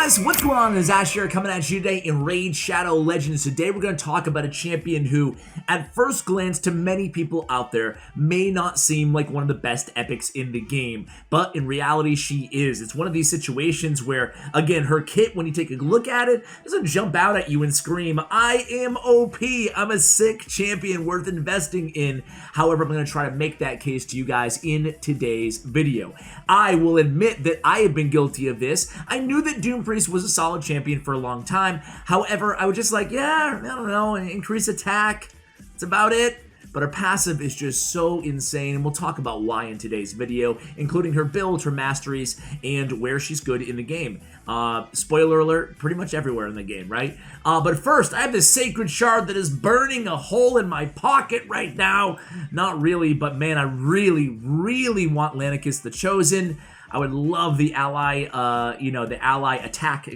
guys, what's going on? It's Ash here coming at you today in Raid Shadow Legends. Today we're going to talk about a champion who, at first glance to many people out there, may not seem like one of the best epics in the game, but in reality she is. It's one of these situations where, again, her kit, when you take a look at it, doesn't jump out at you and scream, I am OP, I'm a sick champion worth investing in. However, I'm going to try to make that case to you guys in today's video. I will admit that I have been guilty of this. I knew that Doompriest was a solid champion for a long time. However, I was just like, yeah, I don't know, increase attack. That's about it. But her passive is just so insane, and we'll talk about why in today's video, including her build, her masteries, and where she's good in the game. Spoiler alert, pretty much everywhere in the game, right? But first, I have this sacred shard that is burning a hole in my pocket right now. Not really, but man, I really, really want Lanicus the Chosen. I would love the ally, the ally attack,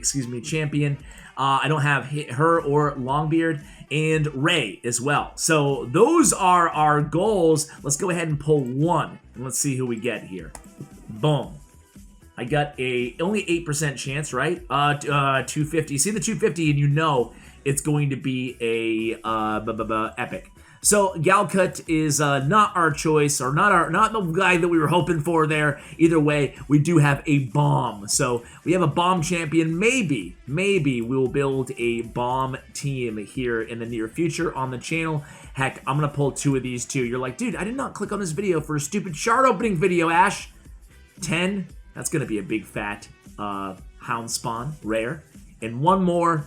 champion. I don't have her or Longbeard, and Ray as well. So those are our goals. Let's go ahead and pull one, and let's see who we get here. Boom. I got only 8% chance, right? 250. See the 250, and you know it's going to be a epic. So Galcut is not our choice, or not the guy that we were hoping for there. Either way, we do have a bomb. So we have a bomb champion. Maybe we will build a bomb team here in the near future on the channel. Heck, I'm gonna pull two of these too. You're like, dude, I did not click on this video for a stupid shard opening video, Ash. 10. That's gonna be a big fat hound spawn, rare, and one more.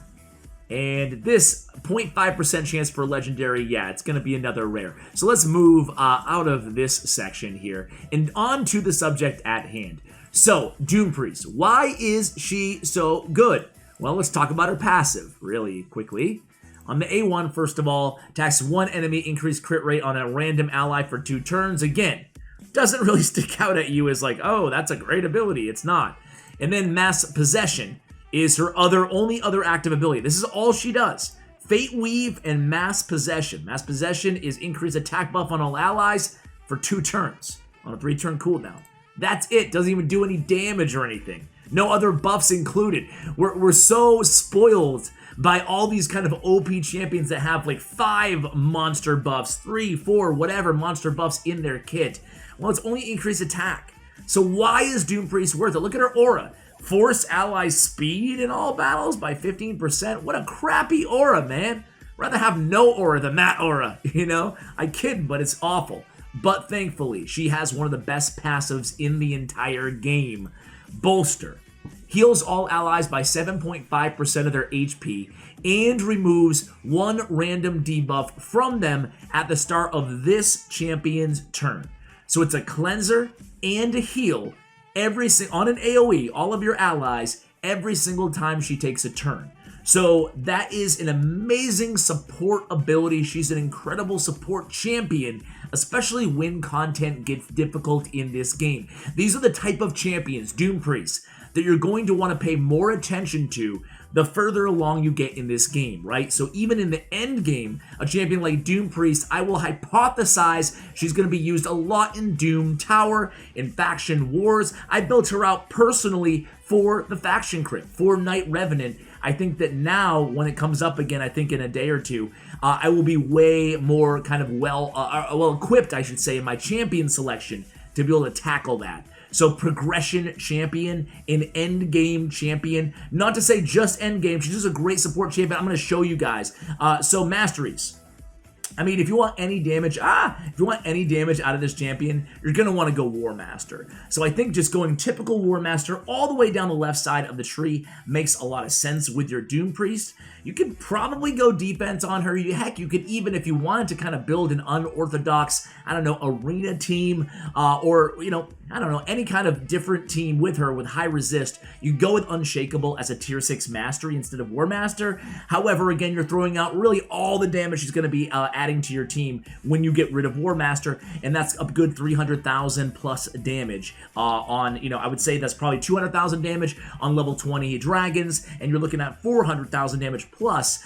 And this 0.5% chance for legendary, yeah, it's going to be another rare. So let's move out of this section here and on to the subject at hand. So, Doompriest, why is she so good? Well, let's talk about her passive really quickly. On the A1, first of all, attacks one enemy, increase crit rate on a random ally for 2 turns. Again, doesn't really stick out at you as like, oh, that's a great ability. It's not. And then Mass Possession is her only other active ability. This is all she does. Fate Weave and Mass Possession. Mass Possession is increased attack buff on all allies for 2 turns on a 3-turn cooldown. That's it. Doesn't even do any damage or anything. No other buffs included. We're so spoiled by all these kind of OP champions that have like 5 monster buffs, 3, 4, whatever monster buffs in their kit. Well, it's only increased attack. So why is Doompriest worth it? Look at her aura. Force ally speed in all battles by 15%. What a crappy aura, man. Rather have no aura than that aura, you know? I kid, but it's awful. But thankfully, she has one of the best passives in the entire game. Bolster. Heals all allies by 7.5% of their HP and removes 1 random debuff from them at the start of this champion's turn. So it's a cleanser and a heal on an AoE, all of your allies, every single time she takes a turn. So that is an amazing support ability. She's an incredible support champion, especially when content gets difficult in this game. These are the type of champions, Doompriest, that you're going to want to pay more attention to the further along you get in this game, right? So even in the end game, a champion like Doompriest, I will hypothesize she's going to be used a lot in Doom Tower, in Faction Wars. I built her out personally for the Faction Crit, for Night Revenant. I think that now, when it comes up again, I think in a day or two, I will be way more kind of well equipped, I should say, in my champion selection to be able to tackle that. So progression champion, an end game champion. Not to say just end game, she's just a great support champion. I'm going to show you guys. So Masteries. I mean, if you want any damage, out of this champion, you're going to want to go War Master. So I think just going typical War Master all the way down the left side of the tree makes a lot of sense with your Doompriest. You could probably go defense on her. Heck, you could even, if you wanted to kind of build an unorthodox, I don't know, arena team, or, you know, I don't know, any kind of different team with her with high resist, you go with Unshakable as a tier 6 mastery instead of War Master. However, again, you're throwing out really all the damage she's going to be adding to your team when you get rid of War Master, and that's a good 300,000 plus damage on, you know, I would say that's probably 200,000 damage on level 20 dragons, and you're looking at 400,000 damage plus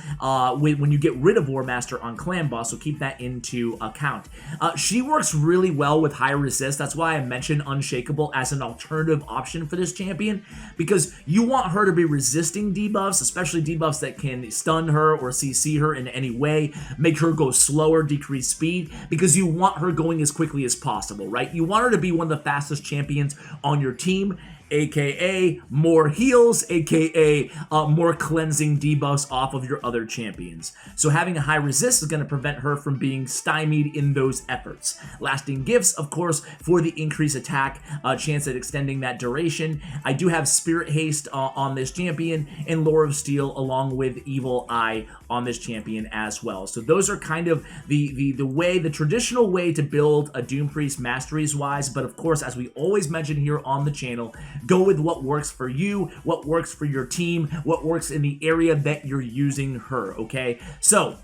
when you get rid of War Master on Clan Boss, so keep that into account. She works really well with high resist. That's why I mentioned Unshakable as an alternative option for this champion, because you want her to be resisting debuffs, especially debuffs that can stun her or CC her in any way, make her go slower, decrease speed, because you want her going as quickly as possible, right? You want her to be one of the fastest champions on your team, aka more heals, aka more cleansing debuffs off of your other champions. So having a high resist is going to prevent her from being stymied in those efforts. Lasting Gifts, of course, for the increased attack, chance at extending that duration. I do have Spirit Haste on this champion, and Lore of Steel along with Evil Eye on this champion as well. So those are kind of the traditional way to build a Doompriest Masteries wise, but of course, as we always mention here on the channel, go with what works for you, what works for your team, what works in the area that you're using her, okay? So,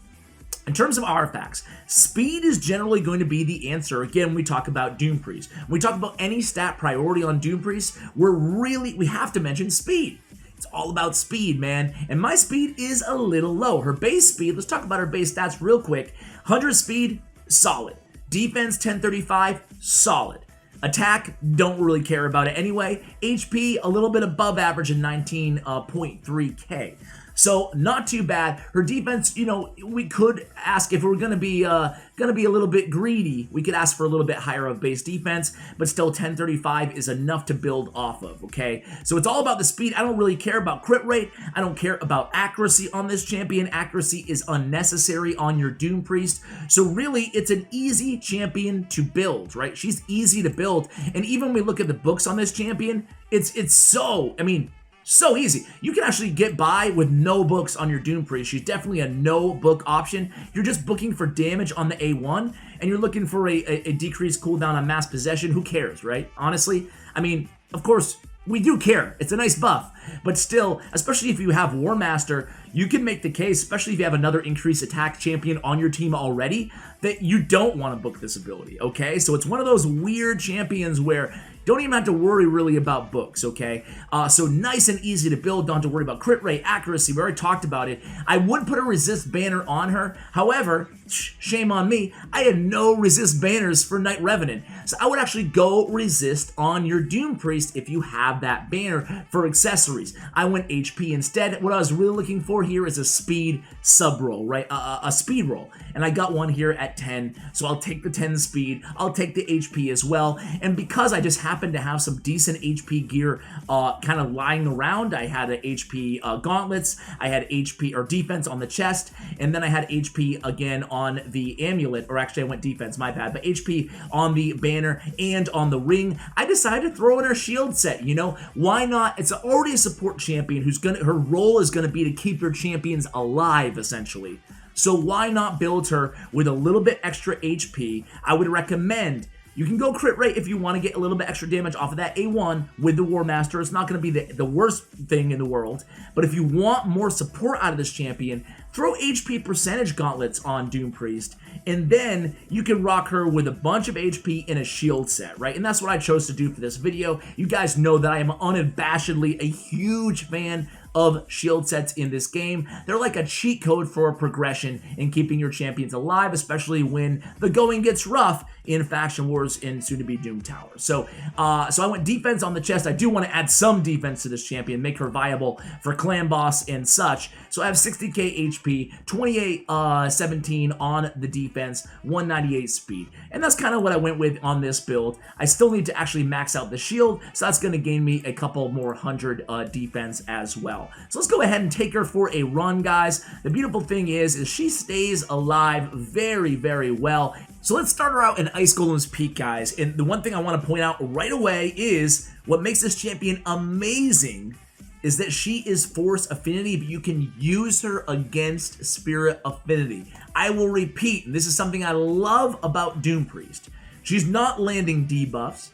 in terms of artifacts, speed is generally going to be the answer. Again, when we talk about Doompriest. When we talk about any stat priority on Doompriest, we have to mention speed. It's all about speed, man. And my speed is a little low. Her base speed, let's talk about her base stats real quick. 100 speed, solid. Defense, 1035, solid. Attack, don't really care about it anyway. HP, a little bit above average at 19.3k. So not too bad. Her defense, you know, we could ask if we're gonna be a little bit greedy. We could ask for a little bit higher of base defense, but still 1035 is enough to build off of. Okay, so it's all about the speed. I don't really care about crit rate. I don't care about accuracy on this champion. Accuracy is unnecessary on your Doompriest. So really, it's an easy champion to build, right? She's easy to build, and even when we look at the books on this champion, it's so, I mean, so easy. You can actually get by with no books on your Doompriest. She's definitely a no book option. You're just booking for damage on the A1, and you're looking for a decreased cooldown on mass possession. Who cares, right? Honestly, I mean, of course, we do care. It's a nice buff. But still, especially if you have War Master, you can make the case, especially if you have another increased attack champion on your team already, that you don't want to book this ability, okay? So it's one of those weird champions where don't even have to worry really about books, okay? So nice and easy to build, don't have to worry about crit rate, accuracy, we already talked about it. I would put a resist banner on her, however, shame on me, I had no resist banners for Night Revenant. So I would actually go resist on your Doompriest if you have that banner for accessories. I went HP instead. What I was really looking for here is a speed sub roll, right? A speed roll. And I got one here at 10, so I'll take the 10 speed, I'll take the HP as well, and because I just happen to have some decent HP gear kind of lying around. I had an HP gauntlets, I had HP or defense on the chest, and then I had HP again on the amulet, or actually I went defense, my bad, but HP on the banner and on the ring. I decided to throw in her shield set, you know, why not? It's already a support champion who's her role is gonna be to keep your champions alive, essentially. So why not build her with a little bit extra HP? I would recommend you can go crit rate if you want to get a little bit extra damage off of that A1 with the War Master. It's not going to be the worst thing in the world. But if you want more support out of this champion, throw HP percentage gauntlets on Doompriest, and then you can rock her with a bunch of HP in a shield set, right? And that's what I chose to do for this video. You guys know that I am unabashedly a huge fan of shield sets in this game. They're like a cheat code for progression and keeping your champions alive, especially when the going gets rough in Faction Wars and soon-to-be Doom Tower. So I went defense on the chest. I do want to add some defense to this champion, make her viable for clan boss and such. So I have 60k HP, 2817 on the defense, 198 speed. And that's kind of what I went with on this build. I still need to actually max out the shield, so that's going to gain me a couple more 100 defense as well. So let's go ahead and take her for a run, guys. The beautiful thing is she stays alive very, very well. So let's start her out in Ice Golem's Peak, guys. And the one thing I want to point out right away is what makes this champion amazing is that she is Force Affinity, but you can use her against Spirit Affinity. I will repeat, and this is something I love about Doompriest. She's not landing debuffs.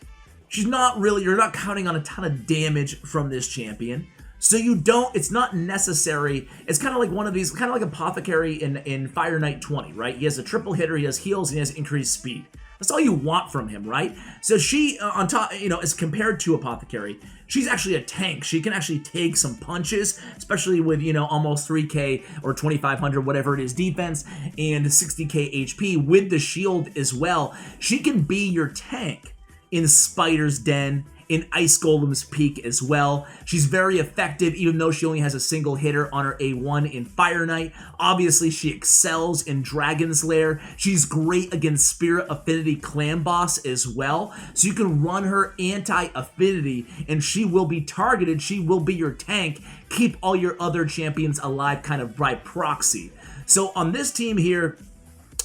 She's not really, you're not counting on a ton of damage from this champion. So you don't, it's not necessary. It's kind of like one of these, kind of like Apothecary in Fire Knight 20, right? He has a triple hitter, he has heals, and he has increased speed. That's all you want from him, right? So she, on top, as compared to Apothecary, she's actually a tank. She can actually take some punches, especially with, almost 3k or 2500, whatever it is, defense, and 60k HP with the shield as well. She can be your tank in Spider's Den, in Ice Golem's Peak as well. She's very effective, even though she only has a single hitter on her A1 in Fire Knight. Obviously, she excels in Dragon's Lair. She's great against Spirit Affinity Clan Boss as well. So you can run her anti-affinity, and she will be targeted. She will be your tank. Keep all your other champions alive kind of by proxy. So on this team here,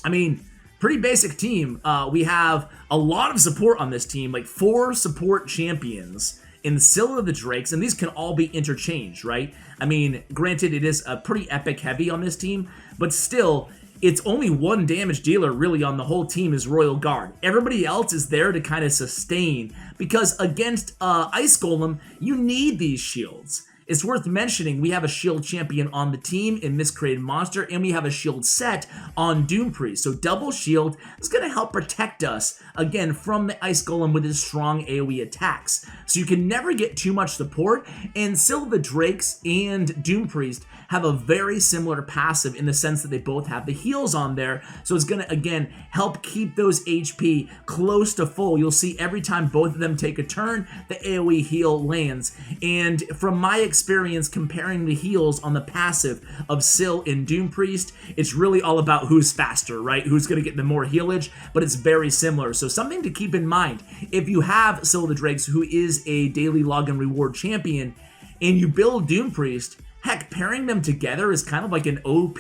I mean, pretty basic team. We have a lot of support on this team, like 4 support champions in Scylla the Drakes, and these can all be interchanged, right? I mean, granted, it is a pretty epic heavy on this team, but still, it's only 1 damage dealer really on the whole team is Royal Guard. Everybody else is there to kind of sustain, because against Ice Golem, you need these shields. It's worth mentioning we have a shield champion on the team in Miscreated Monster, and we have a shield set on Doompriest. So double shield is going to help protect us, again, from the Ice Golem with his strong AoE attacks. So you can never get too much support, and Scylla the Drakes and Doompriest have a very similar passive in the sense that they both have the heals on there. So it's going to, again, help keep those HP close to full. You'll see every time both of them take a turn, the AoE heal lands. And from my experience comparing the heals on the passive of Syl and Doompriest, it's really all about who's faster, right? Who's going to get the more healage, but it's very similar. So something to keep in mind, if you have Scylla the Drakes, who is a daily login reward champion, and you build Doompriest, heck, pairing them together is kind of like an OP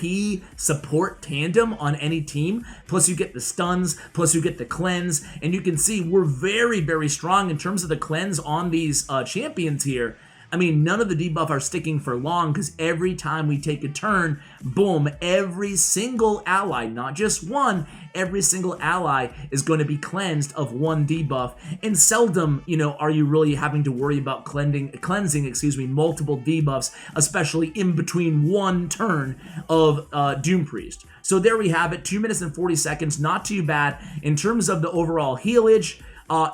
support tandem on any team. Plus you get the stuns, plus you get the cleanse, and you can see we're very, very strong in terms of the cleanse on these champions here. I mean, none of the debuff are sticking for long because every time we take a turn, boom, every single ally, not just one, every single ally is going to be cleansed of 1 debuff. And seldom, are you really having to worry about cleansing, multiple debuffs, especially in between 1 turn of Doompriest. So there we have it, 2 minutes and 40 seconds, not too bad. In terms of the overall healage,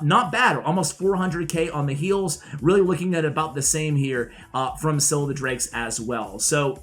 not bad, almost 400k on the heals. Really looking at about the same here from Scylla the Drakes as well. So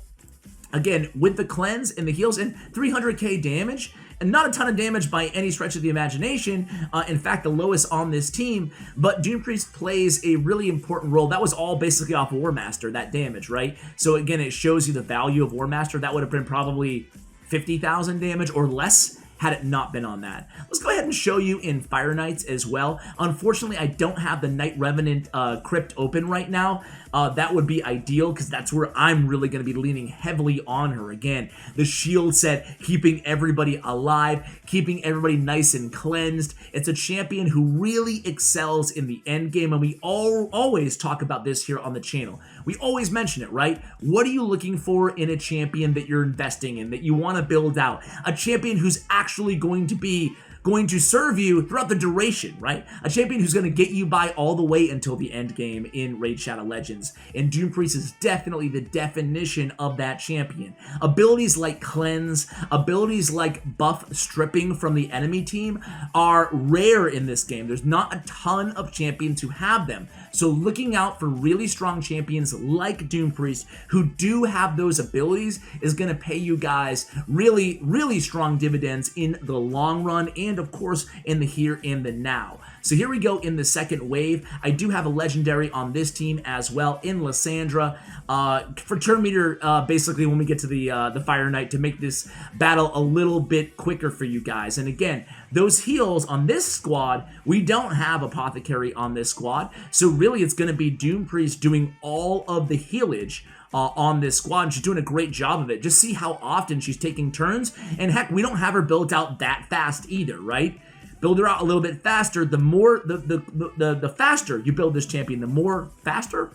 again, with the cleanse and the heals and 300k damage, and not a ton of damage by any stretch of the imagination. In fact, the lowest on this team, but Doompriest plays a really important role. That was all basically off War Master, that damage, right? So again, it shows you the value of War Master. That would have been probably 50,000 damage or less had it not been on that. Let's go ahead and show you in Fire Knights as well. Unfortunately, I don't have the Night Revenant crypt open right now. That would be ideal because that's where I'm really going to be leaning heavily on her. Again, the shield set, keeping everybody alive, keeping everybody nice and cleansed. It's a champion who really excels in the end game, and we always talk about this here on the channel. We always mention it, right? What are you looking for in a champion that you're investing in, that you want to build out? A champion who's actually going to serve you throughout the duration, right? A champion who's going to get you by all the way until the end game in Raid Shadow Legends. And Doompriest is definitely the definition of that champion. Abilities like Cleanse, abilities like buff stripping from the enemy team are rare in this game. There's not a ton of champions who have them. So looking out for really strong champions like Doompriest who do have those abilities is going to pay you guys really, really strong dividends in the long run and of course in the here and the now. So here we go in the second wave. I do have a legendary on this team as well in Lysandra. For turn meter, basically when we get to the Fire Knight to make this battle a little bit quicker for you guys. And again, those heals on this squad, we don't have Apothecary on this squad. So really it's going to be Doompriest doing all of the healage on this squad, and she's doing a great job of it. Just see how often she's taking turns, and heck, we don't have her built out that fast either, right? Build her out a little bit faster. The more the faster you build this champion, the more faster,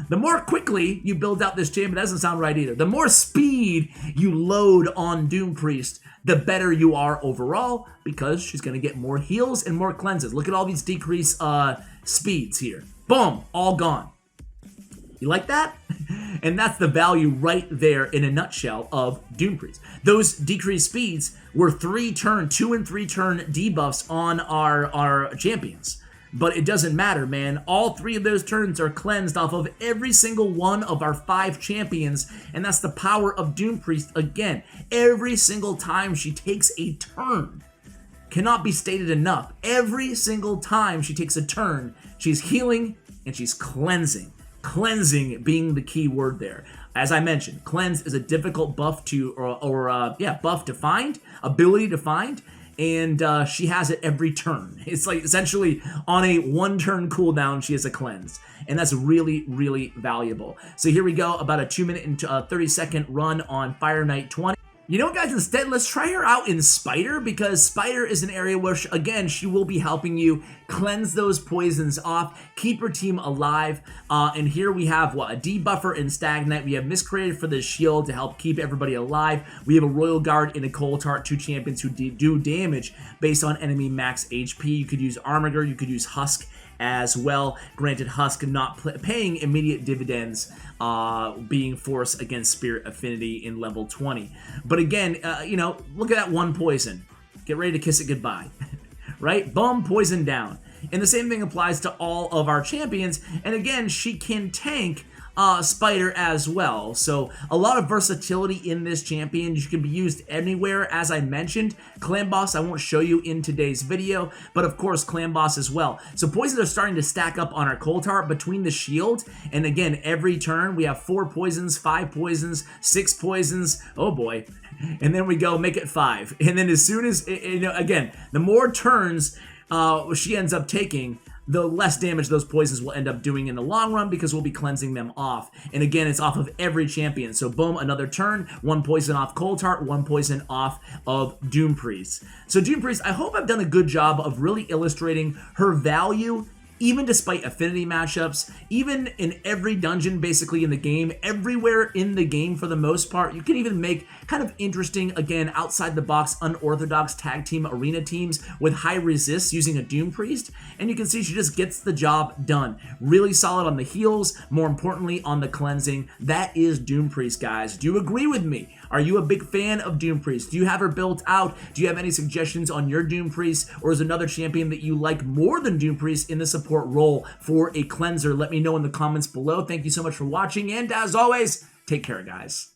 the more quickly you build out this champion. That doesn't sound right either. The more speed you load on Doompriest, the better you are overall, because she's going to get more heals and more cleanses. Look at all these decrease speeds here. Boom, all gone. You like that? And that's the value right there in a nutshell of Doompriest. Those decreased speeds were 2 and 3 turn debuffs on our champions. But it doesn't matter, man. All 3 of those turns are cleansed off of every single one of our 5 champions, and that's the power of Doompriest. Again, every single time she takes a turn, cannot be stated enough. Every single time she takes a turn, she's healing and she's cleansing. Cleansing being the key word there. As I mentioned, cleanse is a difficult buff buff to find, ability to find, and she has it every turn. It's like essentially on a 1-turn cooldown, she has a cleanse, and that's really, really valuable. So here we go, about a 2-minute and 30-second run on Fire Knight 20. You know what, guys, instead, let's try her out in Spider, because Spider is an area where, again, she will be helping you cleanse those poisons off, keep her team alive, and here we have, a debuffer in Stagnite. We have Miscreated for the shield to help keep everybody alive. We have a Royal Guard and a Cold Heart, 2 champions who do damage based on enemy max HP. You could use Armiger, you could use Husk as well. Granted, Husk not paying immediate dividends, being Force against Spirit Affinity in level 20. But again, look at that 1 poison. Get ready to kiss it goodbye. Right? Boom, poison down. And the same thing applies to all of our champions. And again, she can tank Spider as well. So a lot of versatility in this champion. She can be used anywhere, as I mentioned. Clan Boss I won't show you in today's video, but of course Clan Boss as well. So poisons are starting to stack up on our Cold Heart between the shield, and again, every turn we have 4 poisons, 5 poisons, 6 poisons, oh boy. And then we go make it 5. And then as soon as, again, the more turns she ends up taking, the less damage those poisons will end up doing in the long run, because we'll be cleansing them off. And again, it's off of every champion. So boom, another turn, 1 poison off Cold Heart, 1 poison off of Doompriest. So Doompriest, I hope I've done a good job of really illustrating her value, even despite affinity matchups, even in every dungeon basically in the game, everywhere in the game for the most part. You can even make kind of interesting, again, outside the box, unorthodox tag team arena teams with high resists using a Doompriest, and you can see she just gets the job done. Really solid on the heals, more importantly on the cleansing. That is Doompriest, guys. Do you agree with me? Are you a big fan of Doompriest? Do you have her built out? Do you have any suggestions on your Doompriest, or is another champion that you like more than Doompriest in the support role for a cleanser? Let me know in the comments below. Thank you so much for watching, and as always, take care, guys.